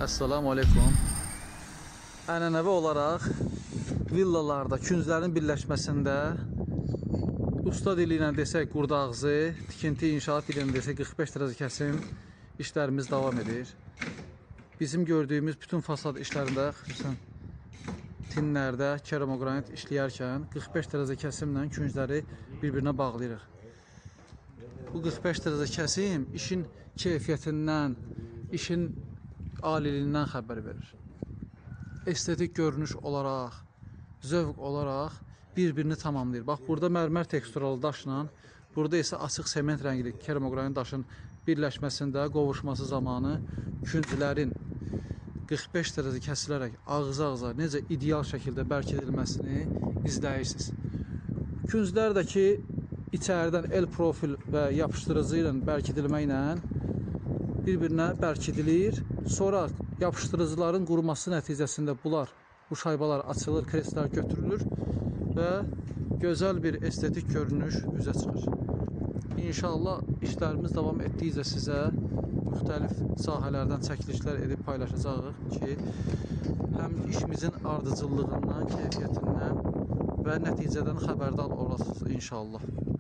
Assalamu alaikum. Ənənəvi olaraq villalarda künclərin birləşməsində usta dili ilə desək qurdağızı, tikinti inşaat dili ilə desək 45 dərəcə kəsim işlərimiz davam edir. Bizim gördüyümüz bütün fasad işlərində, xüsusən tinlərdə keramogranit işləyərkən 45 dərəcə kəsimlə küncləri bir-birinə bağlayırıq. Bu 45 dərəcə kəsim işin keyfiyyətindən, işin aliliyindən xəbər verir. Estetik görünüş olaraq, zövq olaraq bir-birini tamamlayır. Bax, burada mərmər teksturalı daşla, burada isə açıq sement rəngli keramogranit daşın birləşməsində, qovuşması zamanı künclərin 45 dərəcə kəsilərək ağza-ağza necə ideal şəkildə bərkidilməsini izləyirsiniz. Künclər də ki, içərdən el profil və yapışdırıcı ilə bərkidilməklə bir-birinə bərkidilir. Sonra yapışdırıcıların quruması nəticəsində bu şaybalar açılır, kreslər götürülür və gözəl bir estetik görünüş üzə çıxır. İnşallah işlərimiz davam etdikcə sizə müxtəlif sahələrdən çəkilişlər edib paylaşacağıq ki, həm işimizin ardıcıllığından, keyfiyyətindən və nəticədən xəbərdar olasınız inşallah.